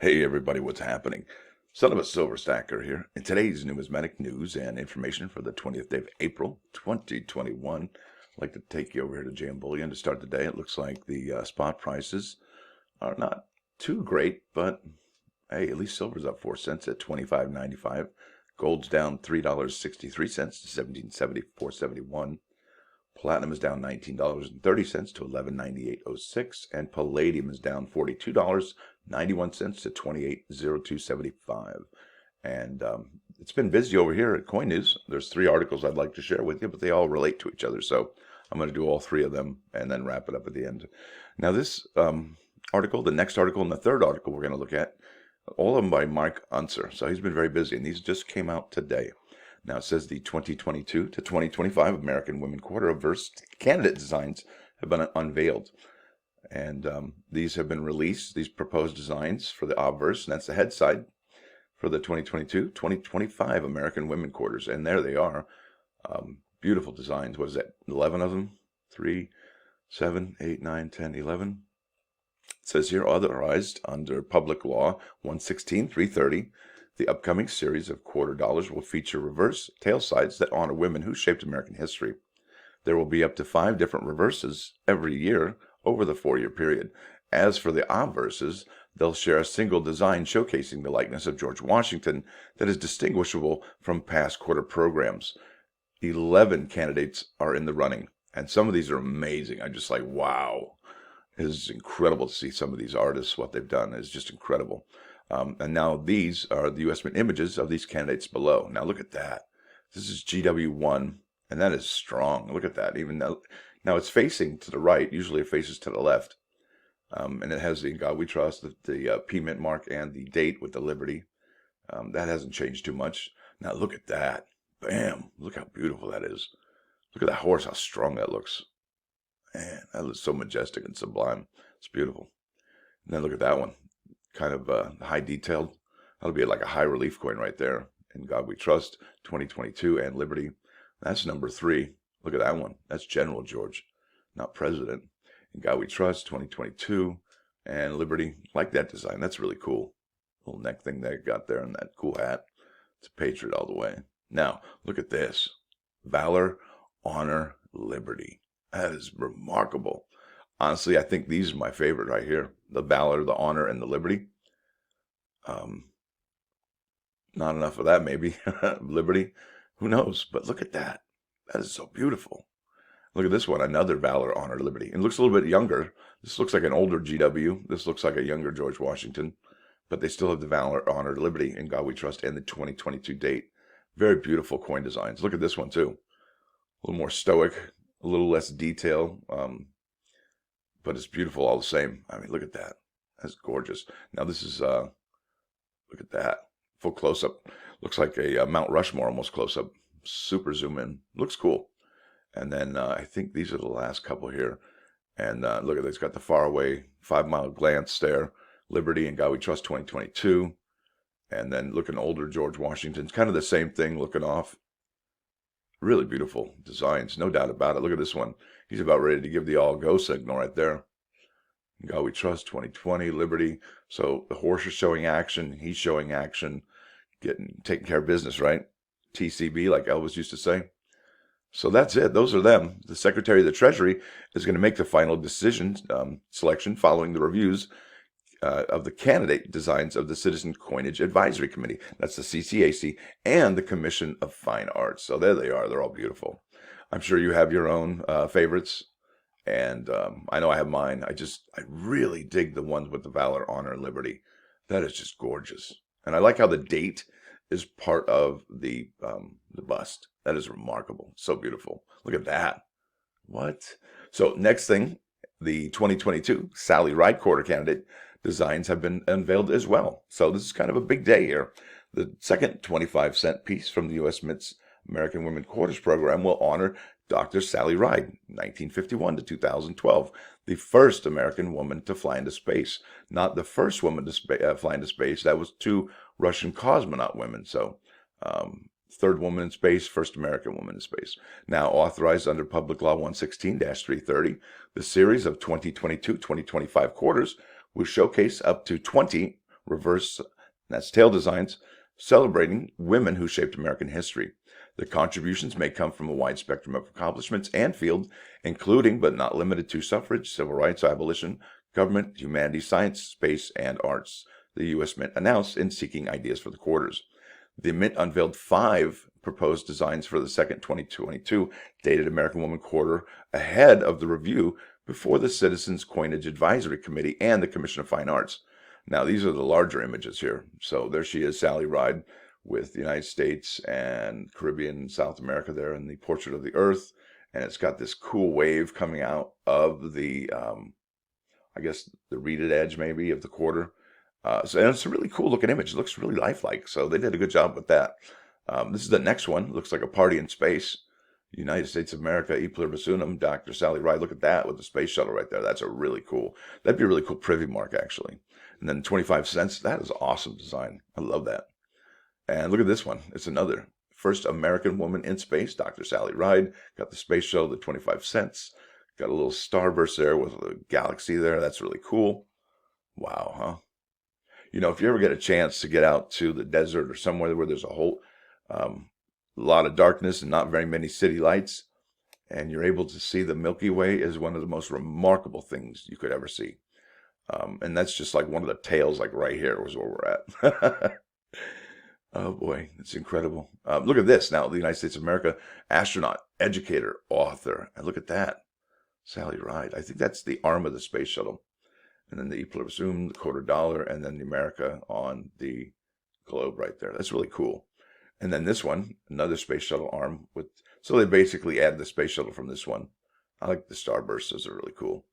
Hey everybody, what's happening? Son of a silver stacker here. In today's numismatic news and information for the 20th day of April, 2021, I'd like to take you over here to JM Bullion to start the day. It looks like the spot prices are not too great, but hey, at least silver's up 4 cents at 25.95. Gold's down $3.63 to 17.74.71. Platinum is down $19.30 to 11.9806, and palladium is down $42.91 to 28.0275. And it's been busy over here at Coin News. There's 3 articles I'd like to share with you, but they all relate to each other. So I'm going to do all 3 of them and then wrap it up at the end. Now this article, the next article, and the third article we're going to look at, all of them by Mike Unser. So he's been very busy, and these just came out today. Now it says the 2022 to 2025 American Women Quarter Obverse candidate designs have been unveiled. And these have been released, these proposed designs for the Obverse, and that's the head side for the 2022-2025 American Women Quarters. And there they are. Beautiful designs. What is that? 11 of them? 3, 7, 8, 9, 10, 11. It says here, authorized under Public Law 116-330. The upcoming series of quarter dollars will feature reverse tail sides that honor women who shaped American history. There will be up to 5 different reverses every year over the 4-year period. As for the obverses, they'll share a single design showcasing the likeness of George Washington that is distinguishable from past quarter programs. 11 candidates are in the running, and some of these are amazing. I'm just like, wow. It is incredible to see some of these artists. What they've done is just incredible. And now these are the U.S. Mint images of these candidates below. Now look at that. This is GW1, and that is strong. Look at that. Even though now it's facing to the right. Usually it faces to the left. And it has the In God We Trust, the P Mint mark, and the date with the Liberty. That hasn't changed too much. Now look at that. Bam. Look how beautiful that is. Look at that horse, how strong that looks. Man, that looks so majestic and sublime. It's beautiful. And then look at that one. Kind of high detailed. That'll be like a high relief coin right there. In God We Trust, 2022, and Liberty. That's number 3. Look at that one. That's General George, not President. In God We Trust, 2022, and Liberty. Like that design. That's really cool. Little neck thing they got there and that cool hat. It's a patriot all the way. Now, look at this. Valor, Honor, Liberty. That is remarkable. Honestly, I think these are my favorite right here. The Valor, the Honor, and the Liberty. Not enough of that, maybe. Liberty. Who knows? But look at that. That is so beautiful. Look at this one. Another Valor, Honor, Liberty. It looks a little bit younger. This looks like an older GW. This looks like a younger George Washington. But they still have the Valor, Honor, Liberty, In God We Trust, and the 2022 date. Very beautiful coin designs. Look at this one, too. A little more stoic. A little less detail. But it's beautiful all the same. I mean, look at that. That's gorgeous. Now this is, look at that. Full close-up. Looks like a Mount Rushmore almost close-up. Super zoom in. Looks cool. And then I think these are the last couple here. And look at this. It's got the faraway 5-mile glance there. Liberty and God We Trust 2022. And then looking older George Washington. It's kind of the same thing looking off. Really beautiful designs, no doubt about it. Look at this one. He's about ready to give the all-go signal right there. In God We Trust, 2020, Liberty. So the horse is showing action. He's showing action. Taking care of business, right? TCB, like Elvis used to say. So that's it. Those are them. The Secretary of the Treasury is going to make the final decision selection following the reviews of the candidate designs of the Citizen Coinage Advisory Committee. That's the CCAC and the Commission of Fine Arts. So there they are. They're all beautiful. I'm sure you have your own favorites. And I know I have mine. I really dig the ones with the Valor, Honor, Liberty. That is just gorgeous. And I like how the date is part of the bust. That is remarkable. So beautiful. Look at that. What? So next thing, the 2022 Sally Ride Quarter candidate designs have been unveiled as well. So this is kind of a big day here. The second 25-cent piece from the U.S. Mint's American Women Quarters program will honor Dr. Sally Ride, 1951 to 2012, the first American woman to fly into space. Not the first woman to fly into space. That was 2 Russian cosmonaut women. So third woman in space, first American woman in space. Now authorized under Public Law 116-330, the series of 2022-2025 quarters will showcase up to 20 reverse, that's tail designs, celebrating women who shaped American history. The contributions may come from a wide spectrum of accomplishments and field, including but not limited to suffrage, civil rights, abolition, government, humanities, science, space, and arts. The U.S. Mint announced in seeking ideas for the quarters. The Mint unveiled 5 proposed designs for the second 2022 dated American Woman quarter ahead of the review before the Citizens Coinage Advisory Committee and the Commission of Fine Arts. Now, these are the larger images here. So there she is, Sally Ride, with the United States and Caribbean, South America there in the portrait of the Earth. And it's got this cool wave coming out of the, I guess, the reeded edge maybe of the quarter. And it's a really cool looking image. It looks really lifelike. So they did a good job with that. This is the next one. Looks like a party in space. United States of America, E pluribus unum, Dr. Sally Ride. Look at that with the space shuttle right there. That's a really cool. That'd be a really cool privy mark, actually. And then 25 cents. That is an awesome design. I love that. And look at this one. It's another first American woman in space, Dr. Sally Ride. Got the space shuttle, the 25 cents. Got a little starburst there with a galaxy there. That's really cool. Wow, huh? You know, if you ever get a chance to get out to the desert or somewhere where there's a whole lot of darkness and not very many city lights, and you're able to see the Milky Way, is one of the most remarkable things you could ever see. And that's just like one of the tails, like right here was where we're at. Oh boy, it's incredible. Look at this now, the United States of America, astronaut, educator, author. And look at that, Sally Ride. I think that's the arm of the space shuttle. And then the E pluribus unum, the $quarter, and then the America on the globe right there. That's really cool. And then this one, another space shuttle arm with, so they basically add the space shuttle from this one. I like the starbursts, those are really cool.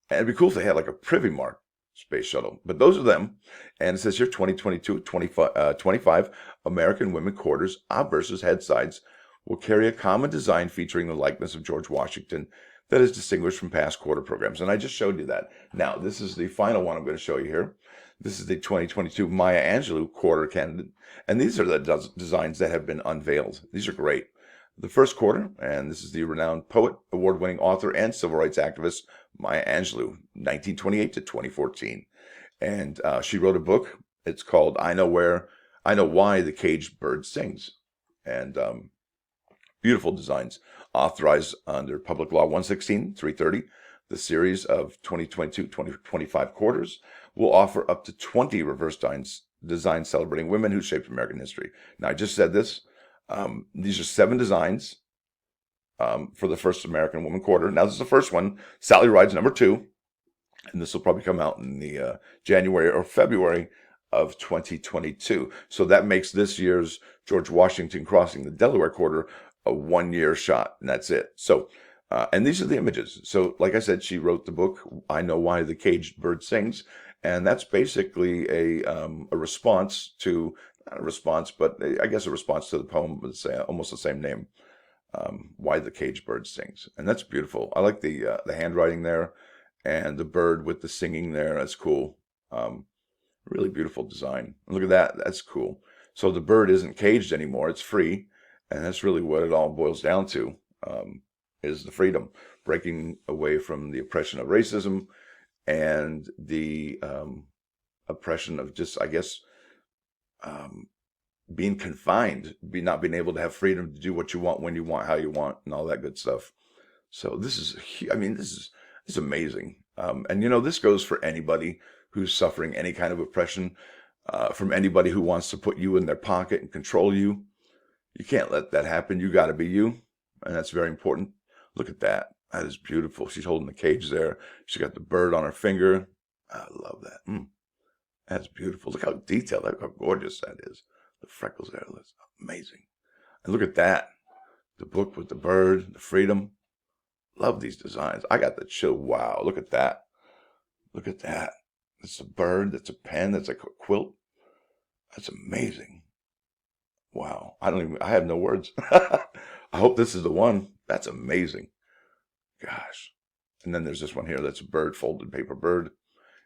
And it'd be cool if they had like a privy mark space shuttle, but those are them. And it says here 2022, 25 American women quarters, Obverse's head sides will carry a common design featuring the likeness of George Washington that is distinguished from past quarter programs. And I just showed you that. Now, this is the final one I'm going to show you here. This is the 2022 Maya Angelou quarter candidate. And these are the designs that have been unveiled. These are great. The first quarter, and this is the renowned poet, award-winning author, and civil rights activist, Maya Angelou, 1928 to 2014. And she wrote a book. It's called I Know Why the Caged Bird Sings. And beautiful designs, authorized under Public Law 116-330. The series of 2022-2025 quarters will offer up to 20 reverse designs celebrating women who shaped American history. Now, I just said this. These are 7 designs for the first American woman quarter. Now, this is the first one. Sally Ride's number 2. And this will probably come out in the January or February of 2022. So that makes this year's George Washington crossing the Delaware quarter a 1-year shot, and that's it. So, and these are the images. So, like I said, she wrote the book, I Know Why the Caged Bird Sings, and that's basically a response to, not a response, but I guess a response to the poem with almost the same name, Why the Caged Bird Sings. And that's beautiful. I like the handwriting there, and the bird with the singing there. That's cool. Really beautiful design. Look at that. That's cool. So the bird isn't caged anymore. It's free. And that's really what it all boils down to, is the freedom, breaking away from the oppression of racism and the oppression of just, I guess, being confined, not being able to have freedom to do what you want, when you want, how you want, and all that good stuff. So this is, I mean, this is amazing. And, you know, this goes for anybody who's suffering any kind of oppression, from anybody who wants to put you in their pocket and control you. You can't let that happen. You got to be you. And that's very important. Look at that. That is beautiful. She's holding the cage there. She's got the bird on her finger. I love that. That's beautiful. Look how detailed, look how gorgeous that is. The freckles there. That's amazing. And look at that. The book with the bird, the freedom. Love these designs. I got the chill. Wow. Look at that. Look at that. It's a bird. That's a pen. That's like a quilt. That's amazing. Wow. I have no words. I hope this is the one. That's amazing. Gosh. And then there's this one here. That's a bird, folded paper bird.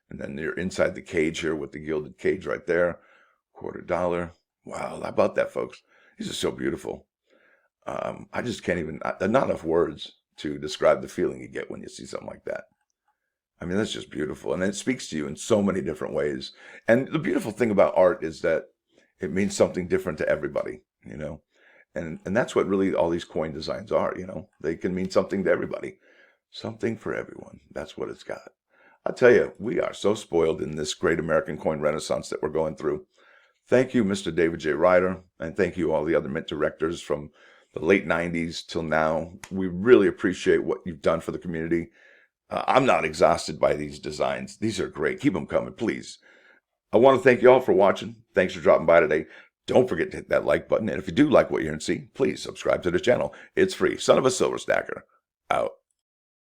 And then you're inside the cage here with the gilded cage right there. $quarter. Wow. How about that, folks? These are so beautiful. I just can't even, not enough words to describe the feeling you get when you see something like that. I mean, that's just beautiful. And it speaks to you in so many different ways. And the beautiful thing about art is that it means something different to everybody, you know? And that's what really all these coin designs are, you know? They can mean something to everybody, something for everyone. That's what it's got. I tell you, we are so spoiled in this great American coin renaissance that we're going through. Thank you, Mr. David J. Ryder, and thank you all the other mint directors from the late 90s till now. We really appreciate what you've done for the community. I'm not exhausted by these designs. These are great. Keep them coming, please. I want to thank you all for watching. Thanks for dropping by today. Don't forget to hit that like button. And if you do like what you hear and see, please subscribe to the channel. It's free. Son of a Silver Stacker, out.